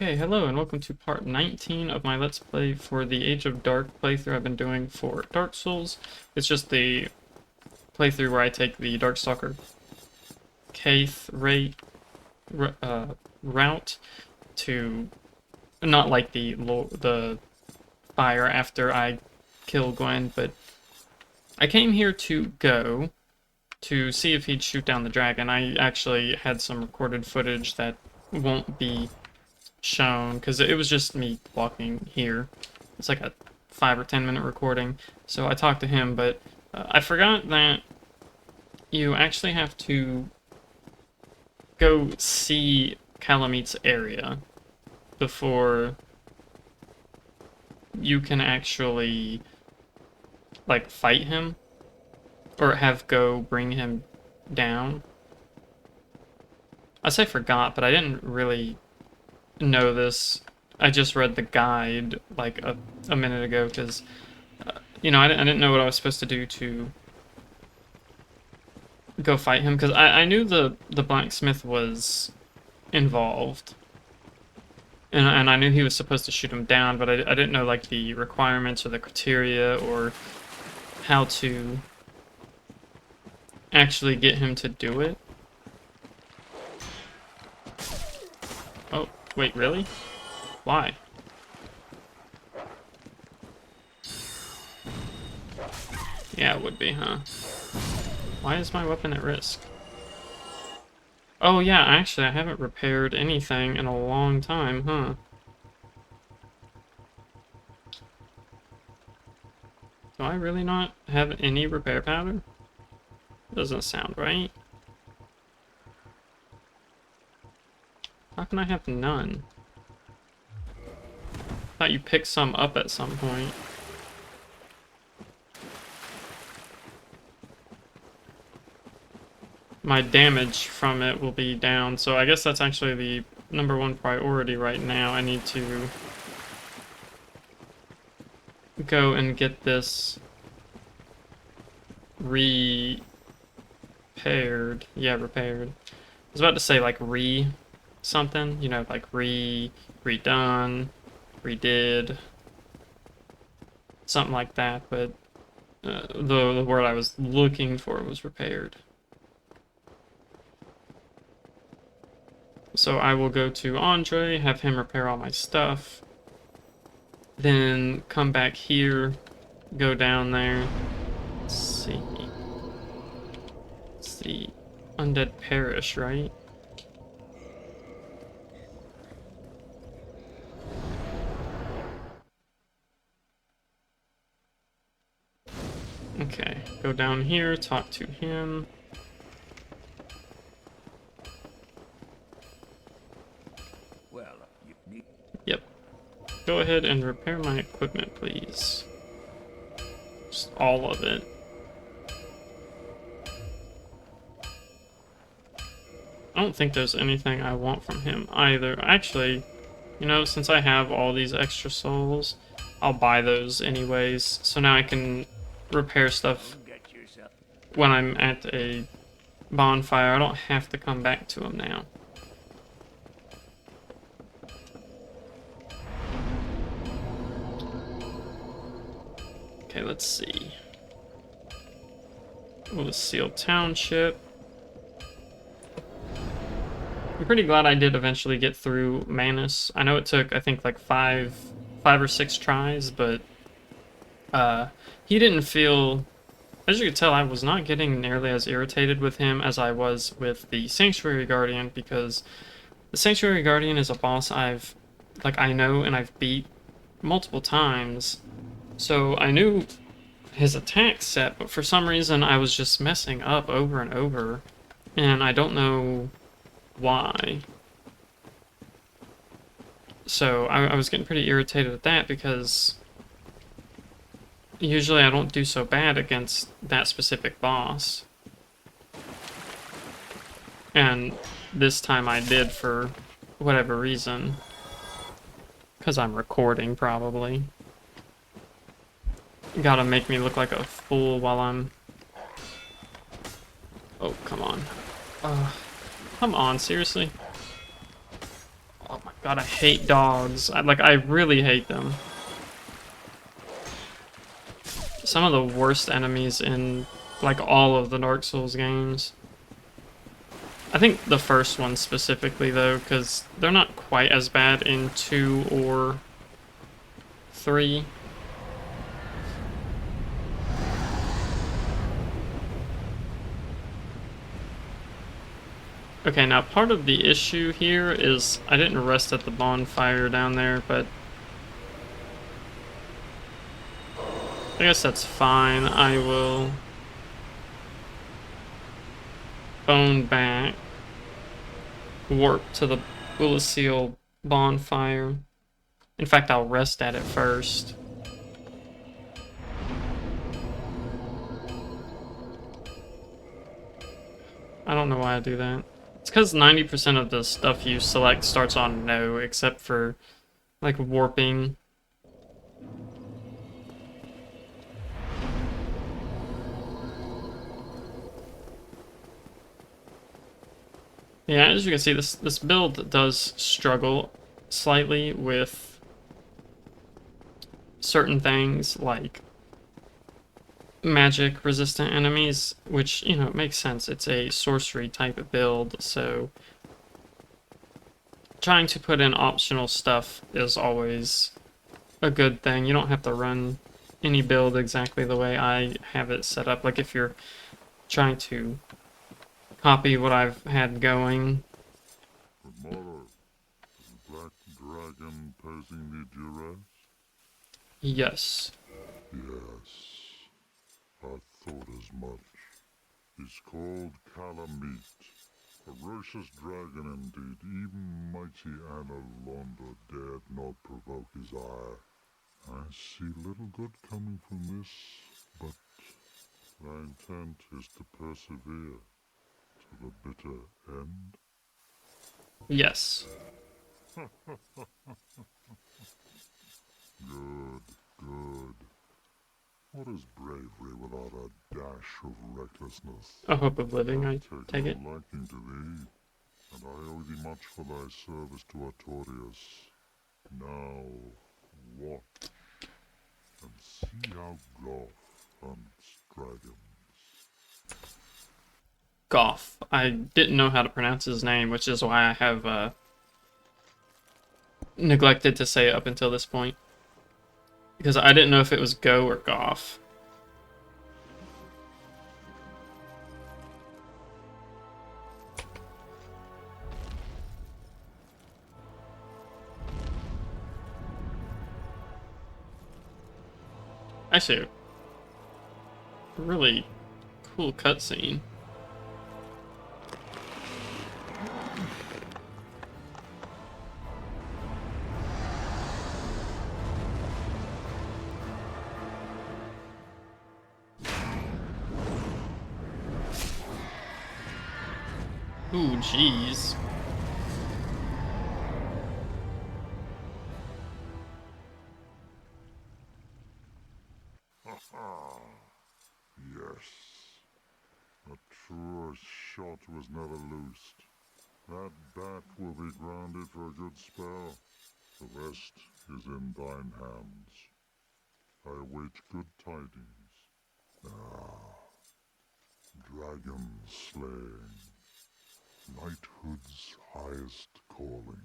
Okay, hello and welcome to part 19 of my Let's Play for the Age of Dark playthrough I've been doing for Dark Souls. It's just the playthrough where I take the Darkstalker Kaathe route to not like the fire after I kill Gwyn, but I came here to go to see if he'd shoot down the dragon. I actually had some recorded footage that won't be shown because it was just me walking here. It's like a 5 or 10 minute recording, so I talked to him, but I forgot that you actually have to go see Kalameet's area before you can actually like fight him or have go bring him down. I say forgot, but I didn't really know this. I just read the guide like a minute ago because you know, I didn't know what I was supposed to do to go fight him, because I knew the blacksmith was involved and I knew he was supposed to shoot him down, but I didn't know like the requirements or the criteria or how to actually get him to do it. Oh, wait, really? Why? Yeah, it would be, huh? Why is my weapon at risk? Oh yeah, actually I haven't repaired anything in a long time, huh? Do I really not have any repair powder? Doesn't sound right. How can I have none? Thought you picked some up at some point. My damage from it will be down, so I guess that's actually the #1 priority right now. I need to go and get this repaired. Yeah, repaired. I was about to say like something, you know, like redone, redid, something like that, but the word I was looking for was repaired. So I will go to Andre, have him repair all my stuff, then come back here, go down there. Let's see. It's the Undead Parish, right? Okay, go down here, talk to him. Yep. Go ahead and repair my equipment, please. Just all of it. I don't think there's anything I want from him either. Actually, you know, since I have all these extra souls, I'll buy those anyways. So now I can repair stuff when I'm at a bonfire. I don't have to come back to him now. Okay, let's see. The Sealed Township. I'm pretty glad I did eventually get through Manus. I know it took, I think, like five or 6 tries, but he didn't feel... As you could tell, I was not getting nearly as irritated with him as I was with the Sanctuary Guardian, because the Sanctuary Guardian is a boss I know and I've beat multiple times. So I knew his attack set, but for some reason I was just messing up over and over, and I don't know why. So I was getting pretty irritated at that, because usually I don't do so bad against that specific boss. And this time I did for whatever reason. Because I'm recording, probably. Gotta make me look like a fool while I'm... Oh, come on. Come on, seriously? Oh my God, I hate dogs. I really hate them. Some of the worst enemies in, like, all of the Dark Souls games. I think the first one specifically, though, because they're not quite as bad in 2 or 3. Okay, now part of the issue here is I didn't rest at the bonfire down there, but I guess that's fine. I will bone back, warp to the Seal bonfire. In fact, I'll rest at it first. I don't know why I do that. It's because 90% of the stuff you select starts on no, except for, like, warping. Yeah, as you can see, this build does struggle slightly with certain things, like magic resistant enemies, which, you know, it makes sense. It's a sorcery type of build, so trying to put in optional stuff is always a good thing. You don't have to run any build exactly the way I have it set up. Like, if you're trying to copy what I've had going. Tomorrow, is the black dragon posing me duress? Yes. Yes, I thought as much. He's called Kalameet. Ferocious dragon indeed. Even mighty Anna Londa dared not provoke his ire. I see little good coming from this, but my intent is to persevere to the bitter end. Yes. Good, good. What is bravery without a dash of recklessness? A hope of living, I take it. no liking to thee, and I owe thee much for thy service to Artorias. Now, walk, and see how Goth hunts dragons. Goth. I didn't know how to pronounce his name, which is why I have neglected to say it up until this point. Because I didn't know if it was Go or Goth. Actually, a really cool cutscene. Ooh, jeez. Yes, a truer shot was never loosed. That bat will be grounded for a good spell. The rest is in thine hands. I await good tidings. Ah, dragon slaying, knighthood's highest calling.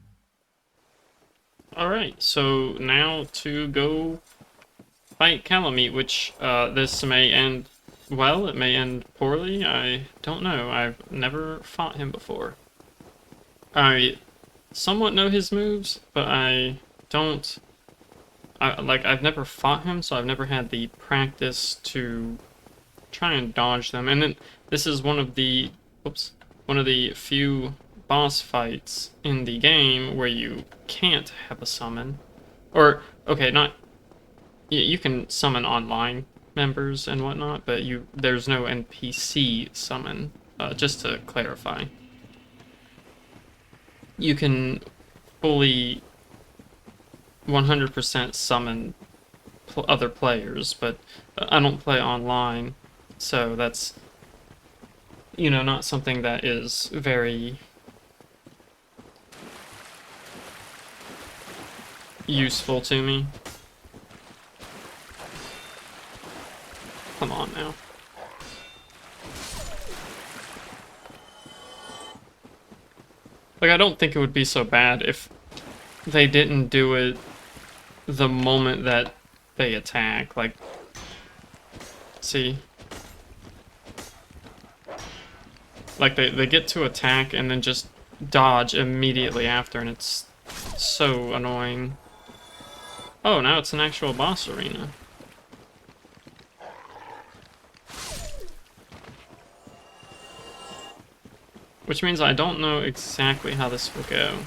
Alright, so now to go fight Kalameet, which this may end well, it may end poorly, I don't know. I've never fought him before. I somewhat know his moves, but I don't... I've never fought him, so I've never had the practice to try and dodge them. And then this is one of the... one of the few boss fights in the game where you can't have a summon. Or, okay, not... You can summon online members and whatnot, but there's no NPC summon, just to clarify. You can fully 100% summon other players, but I don't play online, so that's, you know, not something that is very useful to me. Come on now. Like, I don't think it would be so bad if they didn't do it the moment that they attack. Like, see? Like, they get to attack and then just dodge immediately after, and it's so annoying. Oh, now it's an actual boss arena. Which means I don't know exactly how this will go.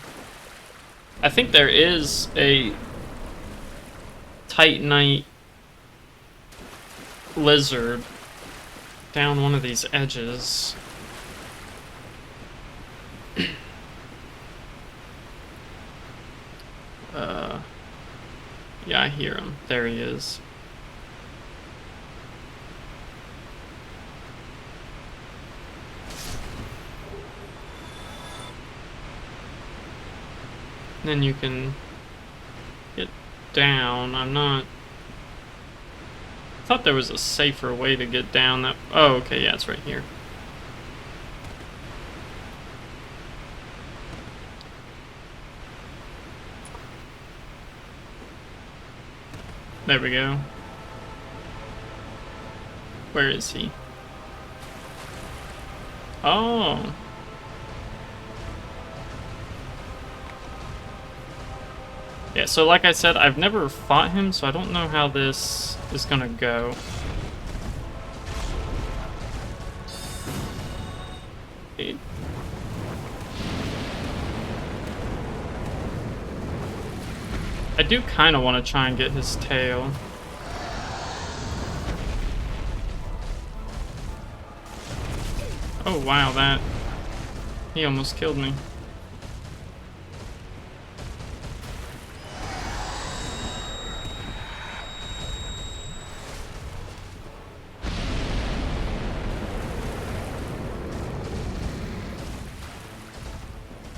I think there is a Titanite lizard down one of these edges. Yeah, I hear him. There he is. Then you can get down. I thought there was a safer way to get down that. Oh, okay, yeah, it's right here. There we go. Where is he? Oh. Yeah, so like I said, I've never fought him, so I don't know how this is gonna go. I do kind of want to try and get his tail. Oh wow, he almost killed me.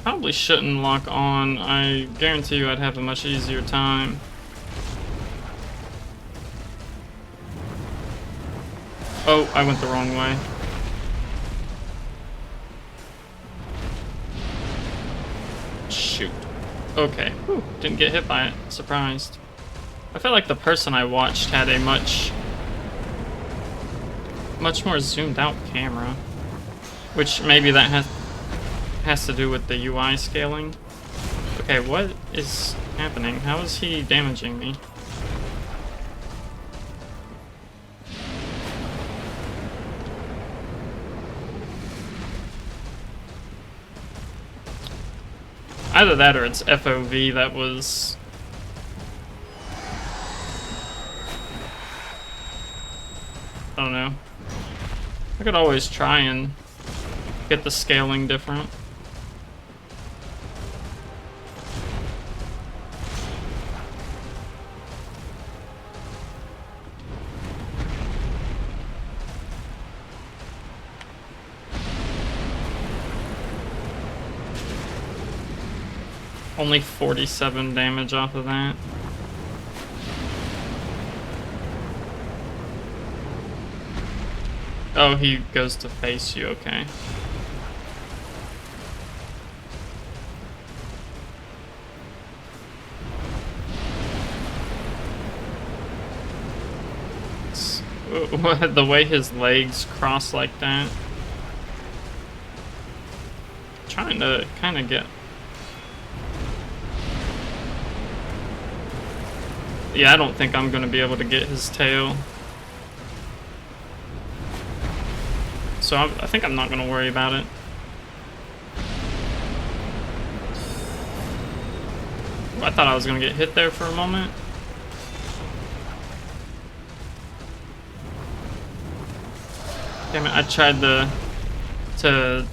Probably shouldn't lock on. I guarantee you I'd have a much easier time. Oh, I went the wrong way. Shoot. Okay. Whew, didn't get hit by it. Surprised. I felt like the person I watched had a much more zoomed out camera. Which maybe that has to do with the UI scaling. Okay, what is happening? How is he damaging me? Either that or it's FOV that was... I don't know. I could always try and get the scaling different. Only 47 damage off of that. Oh, he goes to face you, okay. The way his legs cross like that. Trying to kind of get... Yeah, I don't think I'm going to be able to get his tail. So I think I'm not going to worry about it. I thought I was going to get hit there for a moment. Damn it, I tried to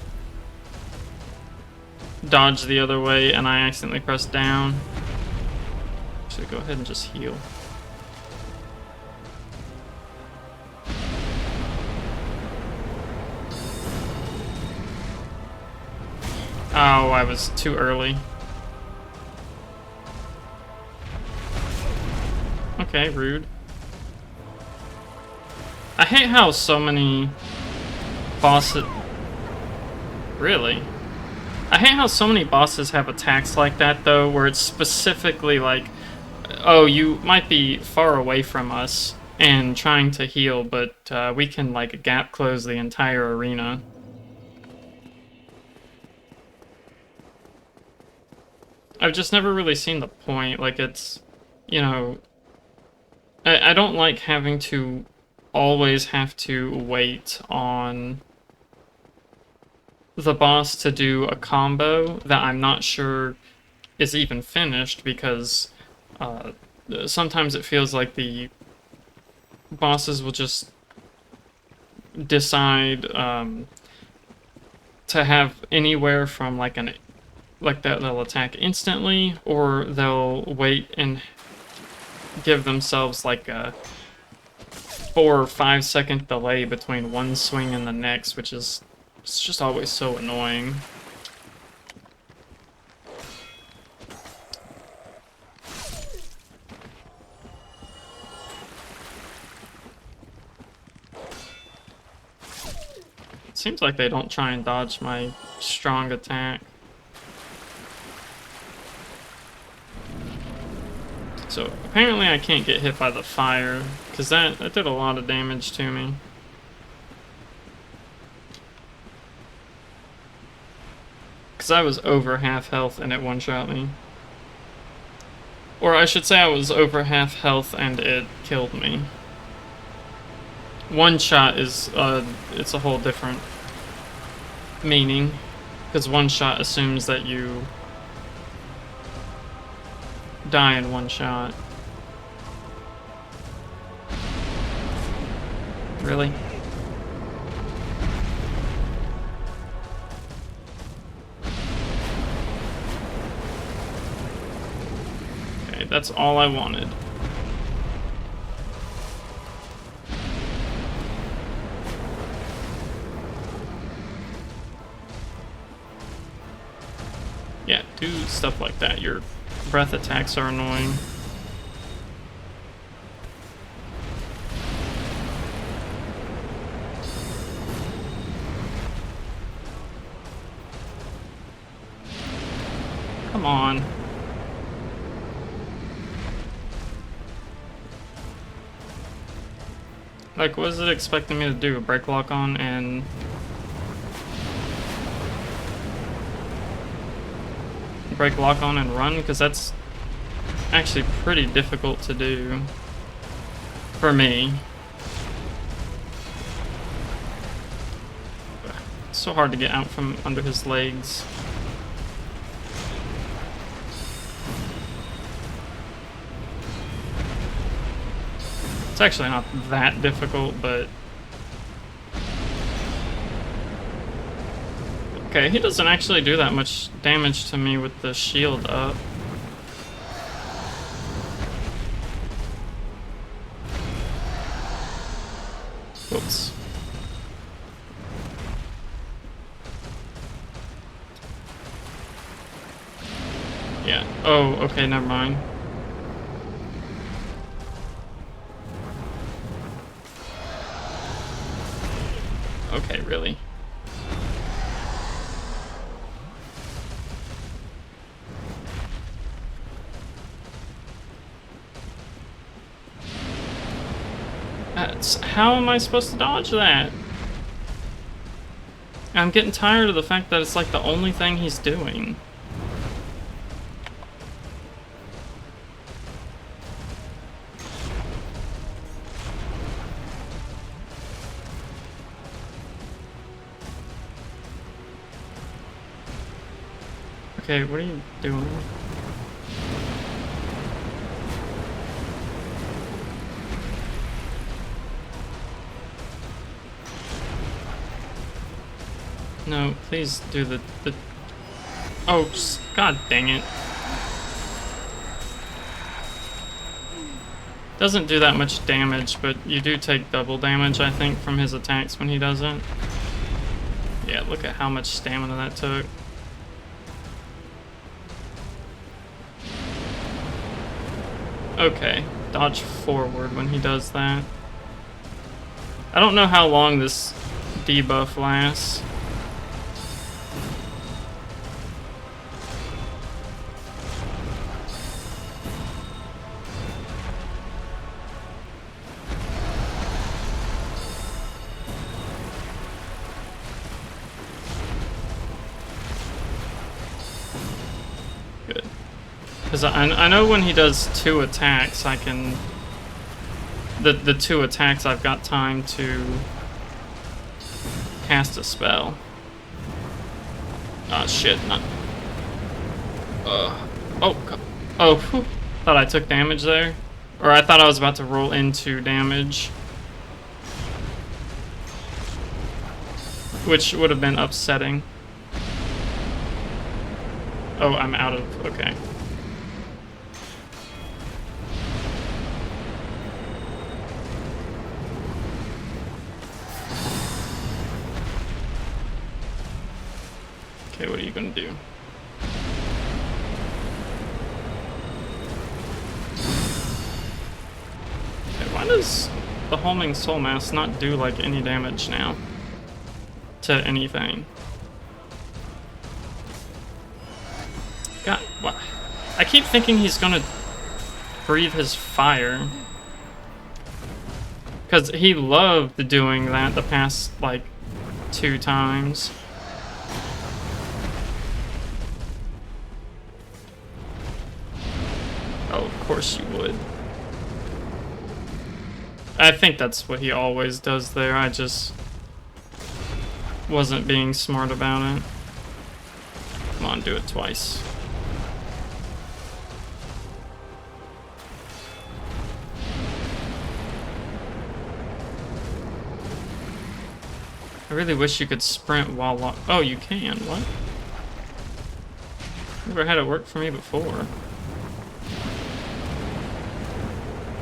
dodge the other way and I accidentally pressed down. Actually, go ahead and just heal. Oh, I was too early. Okay, rude. I hate how so many bosses... Really? I hate how so many bosses have attacks like that, though, where it's specifically like, oh, you might be far away from us and trying to heal, but we can, like, gap close the entire arena. I've just never really seen the point. Like, it's, you know... I don't like having to always have to wait on the boss to do a combo that I'm not sure is even finished, because sometimes it feels like the bosses will just decide to have anywhere from like that they'll attack instantly, or they'll wait and give themselves like a 4 or 5 second delay between one swing and the next, which is, it's just always so annoying. It seems like they don't try and dodge my strong attack. So apparently I can't get hit by the fire, because that did a lot of damage to me. Because I was over half health and it one-shot me. Or I should say I was over half health and it killed me. One shot is, it's a whole different meaning. Because one shot assumes that you die in one shot. Really? Okay, that's all I wanted. Yeah, do stuff like that. Your breath attacks are annoying. Come on. Like, what is it expecting me to do? A break lock on and... break lock on and run? Because that's actually pretty difficult to do. For me. It's so hard to get out from under his legs. It's actually not that difficult, but... Okay, he doesn't actually do that much damage to me with the shield up. Whoops. Yeah. Oh, okay, never mind. Okay, really? How am I supposed to dodge that? I'm getting tired of the fact that it's like the only thing he's doing. Okay, what are you doing? No, please do the... Oh, god dang it. Doesn't do that much damage, but you do take double damage, I think, from his attacks when he doesn't. Yeah, look at how much stamina that took. Okay. dodge forward when he does that. I don't know how long this debuff lasts. Good. Because I know when he does 2 attacks, I can... The 2 attacks, I've got time to cast a spell. Ah, shit, not... Oh, whew. Thought I took damage there. Or I thought I was about to roll into damage. Which would have been upsetting. Oh, I'm out of... okay. Okay, what are you gonna do? Okay, why does the homing soul mass not do like any damage now to anything? God, what? I keep thinking he's gonna breathe his fire. Because he loved doing that the past, like, 2 times. Oh, of course you would. I think that's what he always does there. I just wasn't being smart about it. Come on, do it twice. I really wish you could sprint while locked. Oh, you can. What? Never had it work for me before.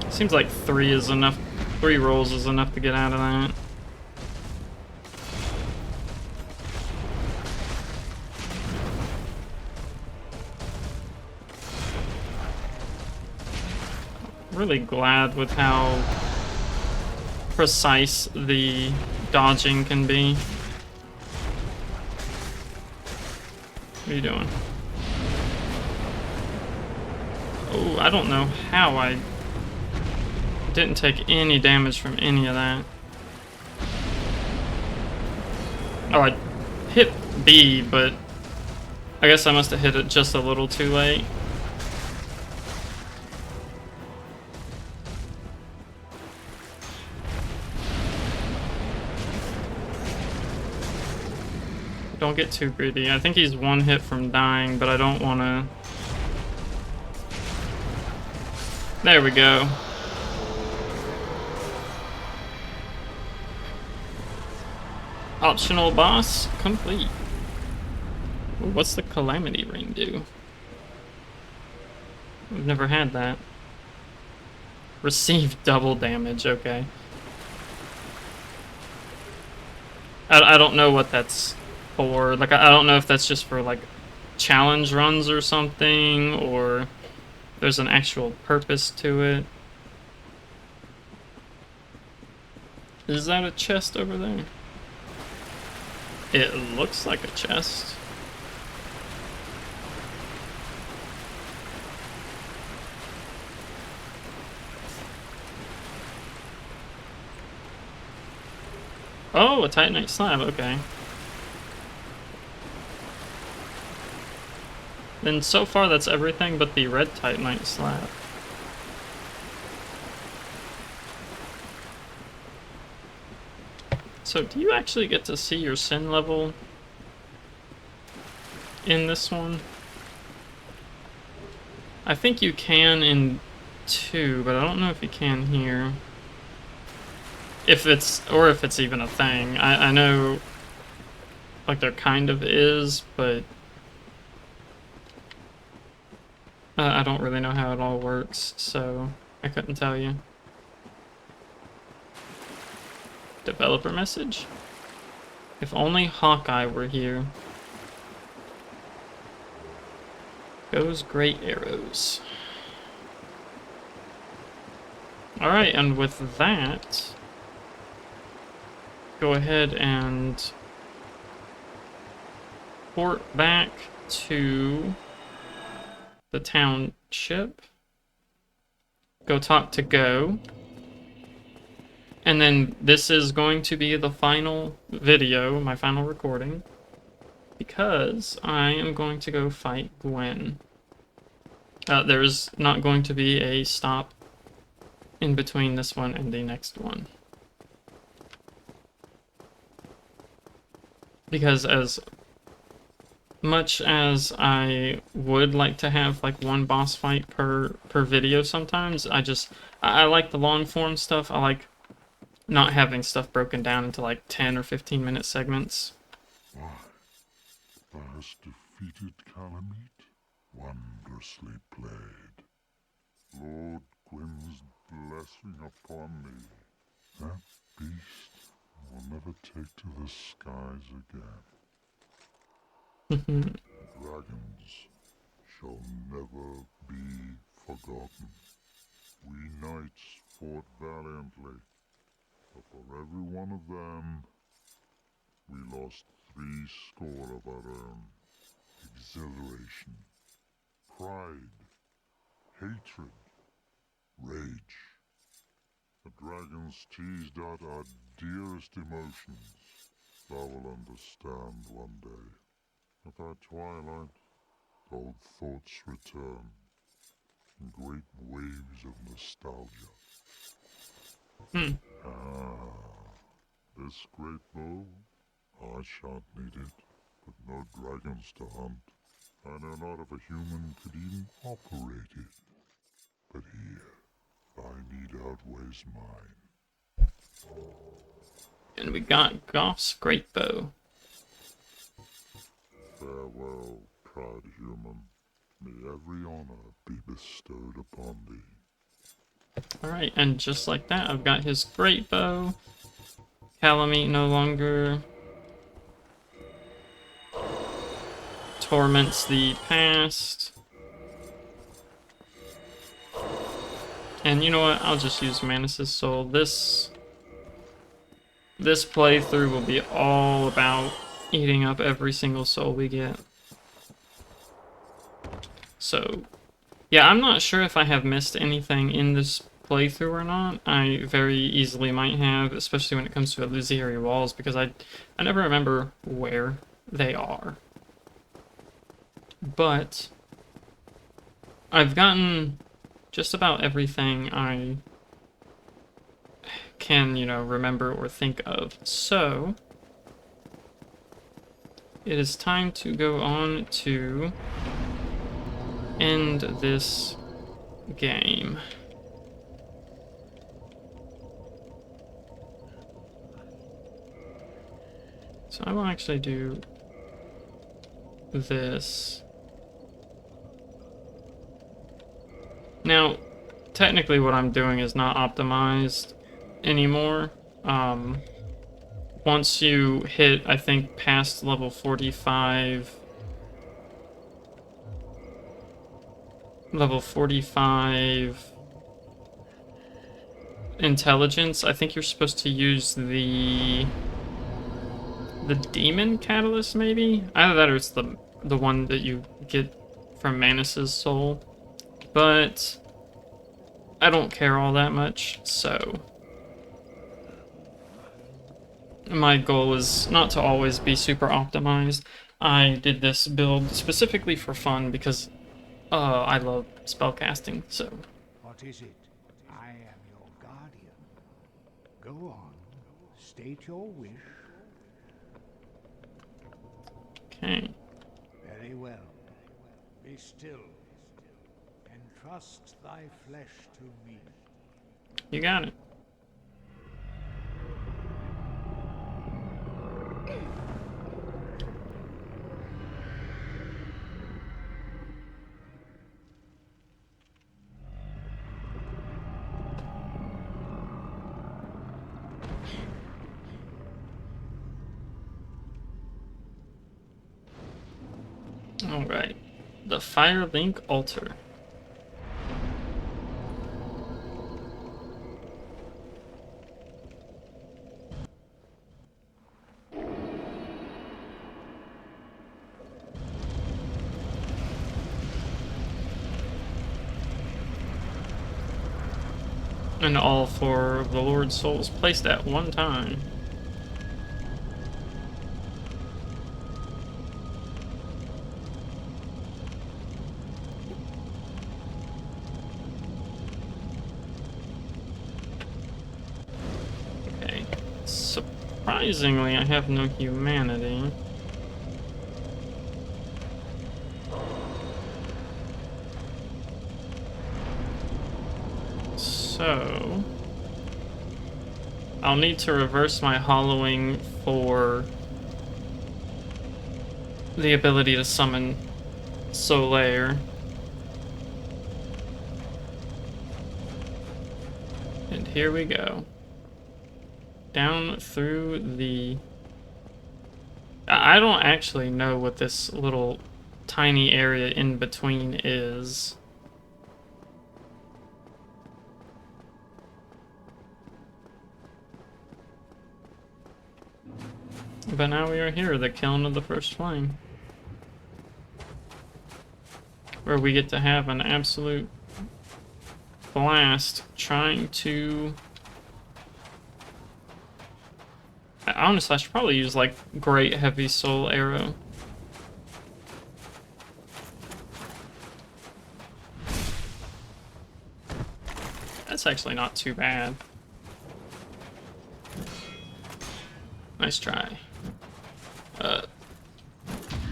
Seems like 3 is enough. 3 rolls is enough to get out of that. Really glad with how precise the dodging can be. What are you doing? Oh, I don't know how I didn't take any damage from any of that. Oh, I hit B, but I guess I must have hit it just a little too late. Don't get too greedy. I think he's 1 hit from dying, but I don't want to... There we go. Optional boss complete. Ooh, what's the Calamity Ring do? I've never had that. Receive double damage, okay. I don't know what that's for. Like, I don't know if that's just for, like, challenge runs or something, or there's an actual purpose to it. Is that a chest over there? It looks like a chest. Oh, a Titanite slab, okay. Then so far that's everything but the red Titanite slab. So do you actually get to see your sin level in this one? I think you can in 2, but I don't know if you can here. If it's even a thing. I know, like, there kind of is, but I don't really know how it all works, so I couldn't tell you. Developer message? If only Hawkeye were here. Goes great arrows. Alright, and with that, go ahead and port back to the township. Go talk to Go. And then this is going to be the final video, my final recording, because I am going to go fight Gwyn. There's not going to be a stop in between this one and the next one. Because as much as I would like to have like one boss fight per video sometimes, I like the long form stuff. I like not having stuff broken down into like 10 or 15-minute segments. Why, thou hast defeated Kalameet? Wondrously played. Lord Gwyn's blessing upon thee. That beast will never take to the skies again. Dragons shall never be forgotten. We knights fought valiantly, but for every one of them, we lost 80 of our own. Exhilaration, pride, hatred, rage. The dragons teased out our dearest emotions. Thou will understand one day. At thy twilight, old thoughts return in great waves of nostalgia. This great bow, I shan't need it, but no dragons to hunt. I know not if a human could even operate it. But here, thy need outweighs mine. And we got Goff's great bow. Farewell, proud human. May every honor be bestowed upon thee. Alright, and just like that, I've got his great bow. Kalameet no longer torments the past. And you know what? I'll just use Manus' soul. This playthrough will be all about eating up every single soul we get. So, yeah, I'm not sure if I have missed anything in this playthrough or not. I very easily might have, especially when it comes to illusory walls, because I never remember where they are. But I've gotten just about everything I can, remember or think of. So it is time to go on to end this game. So I will actually do this. Now, technically what I'm doing is not optimized anymore. Once you hit, I think, past level 45... Level 45... Intelligence, I think you're supposed to use the demon catalyst, maybe? Either that or it's the one that you get from Manus' soul. But I don't care all that much, so my goal is not to always be super optimized. I did this build specifically for fun because I love spellcasting, so. What is it? I am your guardian. Go on, state your wish. Okay. Very well. Be still. Entrust thy flesh to me. You got it. Alright. The Firelink Altar. And all 4 of the Lord's souls placed at one time. Okay. Surprisingly, I have no humanity. So I'll need to reverse my hollowing for the ability to summon Solaire. And here we go. Down through the... I don't actually know what this little tiny area in between is. But now we are here, the kiln of the first flame. Where we get to have an absolute blast trying to... Honestly, I should probably use, like, Great Heavy Soul Arrow. That's actually not too bad. Nice try.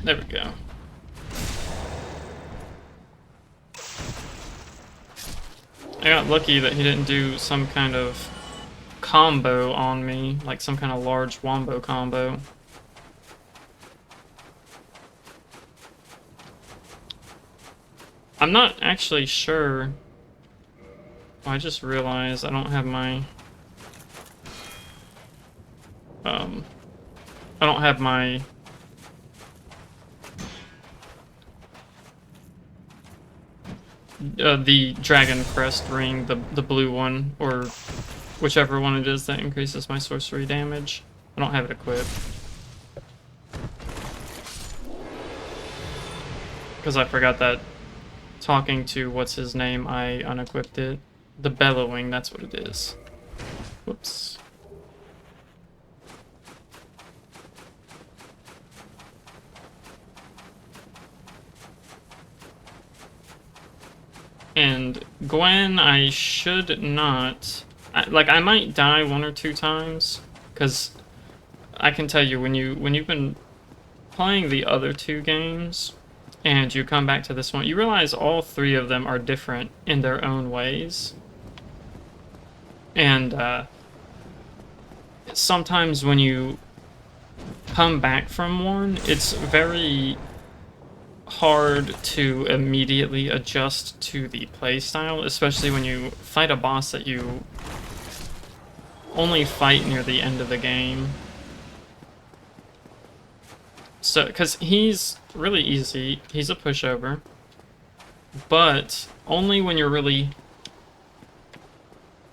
There we go. I got lucky that he didn't do some kind of combo on me, like some kind of large wombo combo. I'm not actually sure. Oh, I just realized I don't have my... I don't have my... the Dragon Crest ring, the blue one, or whichever one it is that increases my sorcery damage. I don't have it equipped. Because I forgot that talking to what's his name, I unequipped it. The Bellowing, that's what it is. Whoops. And Gwyn, I should not... I might die 1 or 2 times, because I can tell you, when you've been playing the other 2 games, and you come back to this one, you realize all 3 of them are different in their own ways. And sometimes when you come back from one, it's very hard to immediately adjust to the playstyle, especially when you fight a boss that you only fight near the end of the game. So, because he's really easy, he's a pushover, but only when you're really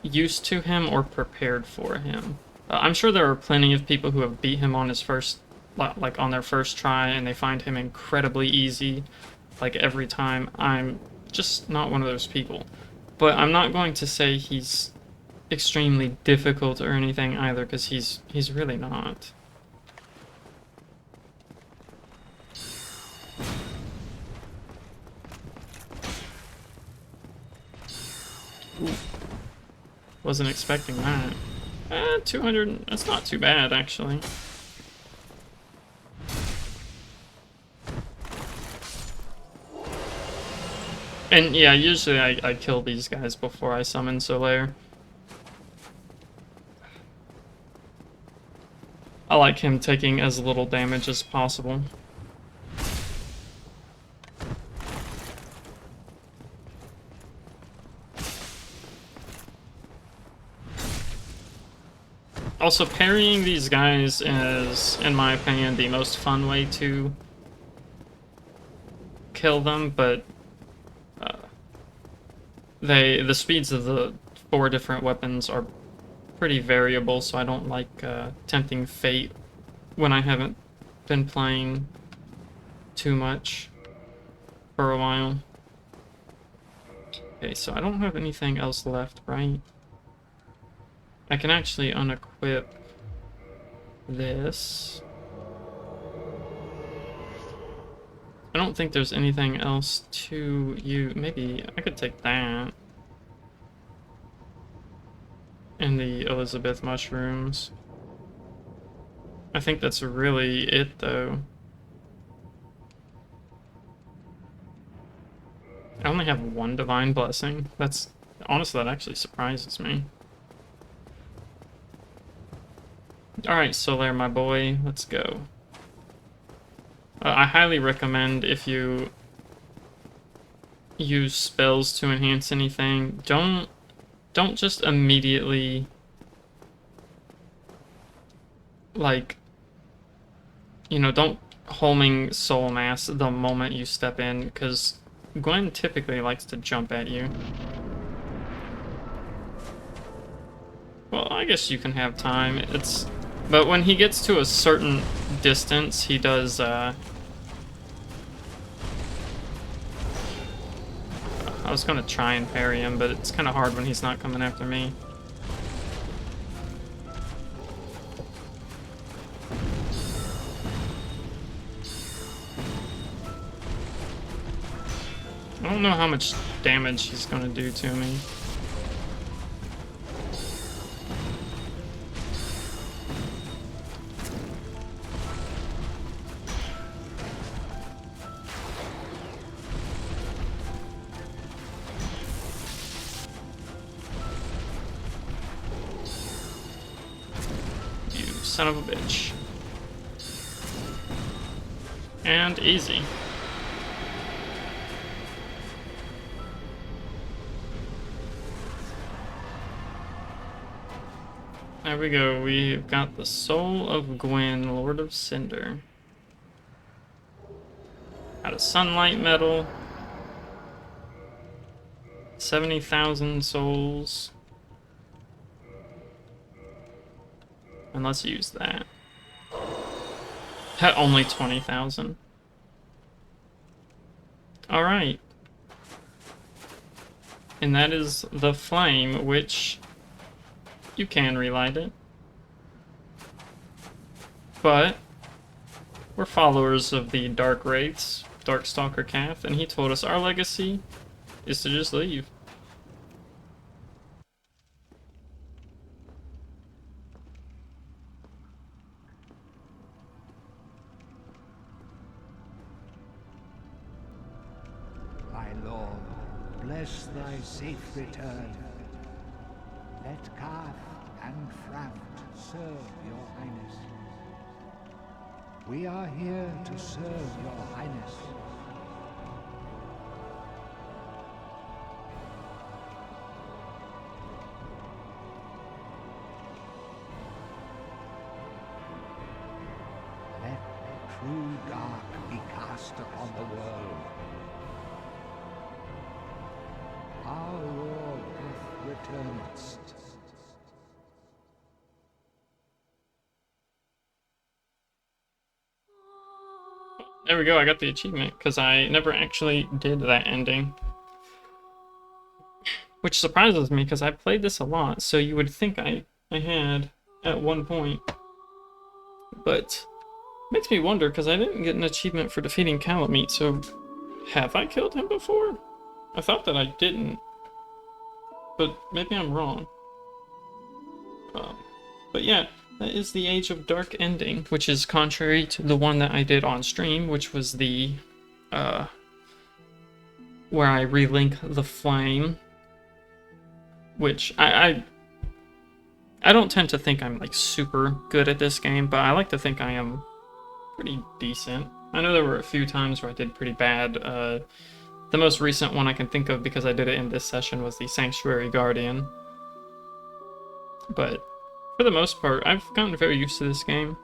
used to him or prepared for him. I'm sure there are plenty of people who have beat him on his first, like on their first try, and they find him incredibly easy, like every time. I'm just not one of those people. But I'm not going to say he's extremely difficult or anything either, because he's really not. Ooh. Wasn't expecting that. 200, that's not too bad, actually. And yeah, usually I kill these guys before I summon Solaire. I like him taking as little damage as possible. Also, parrying these guys is, in my opinion, the most fun way to kill them, but the speeds of the 4 different weapons are pretty variable, so I don't like tempting fate when I haven't been playing too much for a while. Okay, so I don't have anything else left, right? I can actually unequip this. I don't think there's anything else to you. Maybe I could take that. And the Elizabeth mushrooms. I think that's really it, though. I only have one divine blessing. That's honestly, that actually surprises me. Alright, Solaire, my boy, let's go. I highly recommend, if you use spells to enhance anything, don't just immediately, like, you know, don't homing soul mass the moment you step in, because Gwyn typically likes to jump at you. Well, I guess you can have time. But when he gets to a certain distance, he does, I was gonna try and parry him, but it's kind of hard when he's not coming after me. I don't know how much damage he's gonna do to me. You son of a bitch. And easy. There we go, we've got the Soul of Gwyn, Lord of Cinder. Got a Sunlight Medal. 70,000 souls. And let's use that. Only 20,000. Alright. And that is the flame, which you can relight it. But we're followers of the Dark Wraiths, Darkstalker Kaathe, and he told us our legacy is to just leave. My lord, bless thy safe return. Let Kaathe and Fraft serve your highness. We are here to serve your highness. Let true dark be cast upon the world. Our Lord hath returned. There we go, I got the achievement, because I never actually did that ending. Which surprises me, because I played this a lot, so you would think I had at one point. But makes me wonder, because I didn't get an achievement for defeating Kalameet, so have I killed him before? I thought that I didn't. But maybe I'm wrong. But yeah, that is the Age of Dark ending, which is contrary to the one that I did on stream, which was the, where I relink the flame. Which, I don't tend to think I'm, like, super good at this game, but I like to think I am pretty decent. I know there were a few times where I did pretty bad. The most recent one I can think of, because I did it in this session, was the Sanctuary Guardian. But for the most part, I've gotten very used to this game.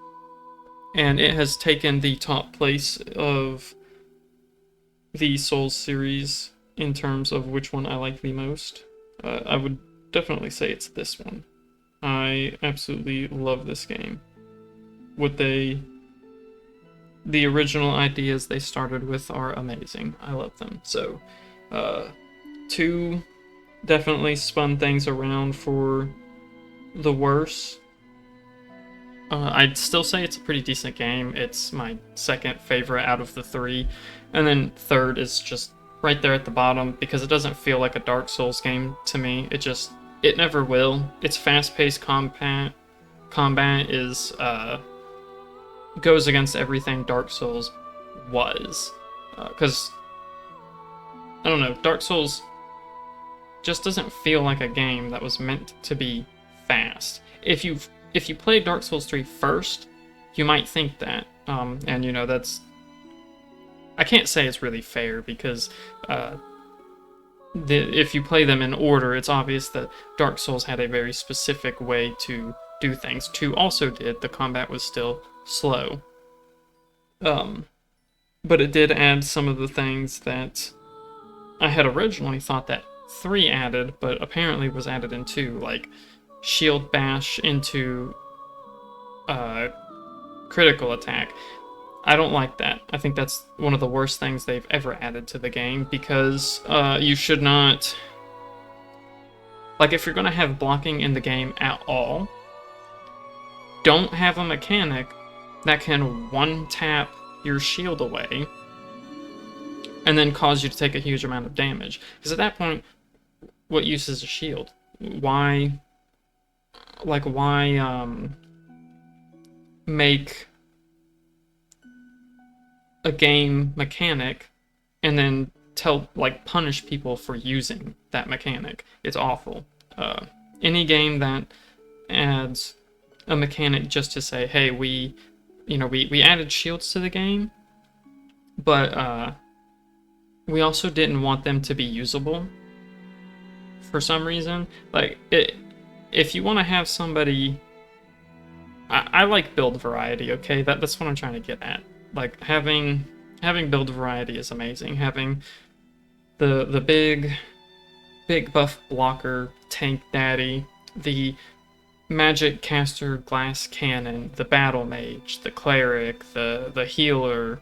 And it has taken the top place of the Souls series in terms of which one I like the most. I would definitely say it's this one. I absolutely love this game. The original ideas they started with are amazing. I love them. So, 2 definitely spun things around for the worst. I'd still say it's a pretty decent game. It's my second favorite out of the three. And then third is just right there at the bottom because it doesn't feel like a Dark Souls game to me. It never will. It's fast-paced combat. Combat is, goes against everything Dark Souls was. Because, I don't know, Dark Souls just doesn't feel like a game that was meant to be fast. If you played Dark Souls 3 first, you might think that. And you know, I can't say it's really fair because if you play them in order, it's obvious that Dark Souls had a very specific way to do things. 2 also did. The combat was still slow. But it did add some of the things that I had originally thought that 3 added, but apparently was added in 2, like shield bash into critical attack. I don't like that. I think that's one of the worst things they've ever added to the game because you should not... Like, if you're going to have blocking in the game at all, don't have a mechanic that can one-tap your shield away and then cause you to take a huge amount of damage. Because at that point, what use is a shield? Why make a game mechanic and then punish people for using that mechanic? It's awful. Any game that adds a mechanic just to say, hey, we added shields to the game, but we also didn't want them to be usable for some reason. Like, if you want to have somebody... I like build variety, okay? That's what I'm trying to get at. Like, having build variety is amazing. Having the big buff blocker, tank daddy, the magic caster glass cannon, the battle mage, the cleric, the healer,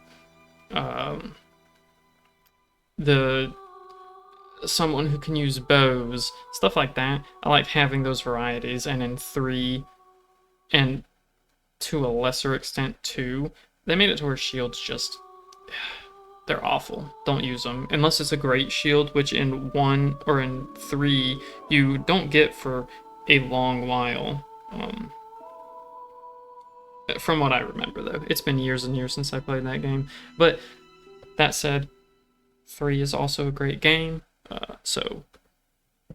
someone who can use bows, stuff like that. I like having those varieties, and in 3, and to a lesser extent 2, they made it to where shields just... they're awful. Don't use them. Unless it's a great shield, which in 1 or in 3 you don't get for a long while. From what I remember, though. It's been years and years since I played that game. But that said, 3 is also a great game. So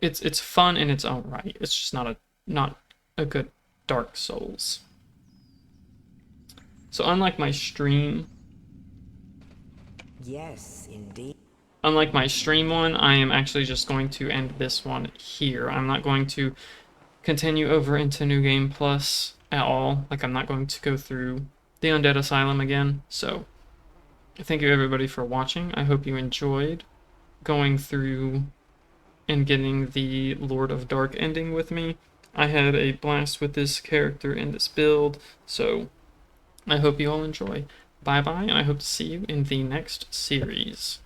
it's fun in its own right. It's just not a good Dark Souls. So unlike my stream... Yes, indeed. Unlike my stream one, I am actually just going to end this one here. I'm not going to continue over into New Game Plus at all. Like, I'm not going to go through the Undead Asylum again. So, thank you everybody for watching. I hope you enjoyed going through and getting the Lord of Dark ending with me. I had a blast with this character in this build, so I hope you all enjoy. Bye-bye, and I hope to see you in the next series.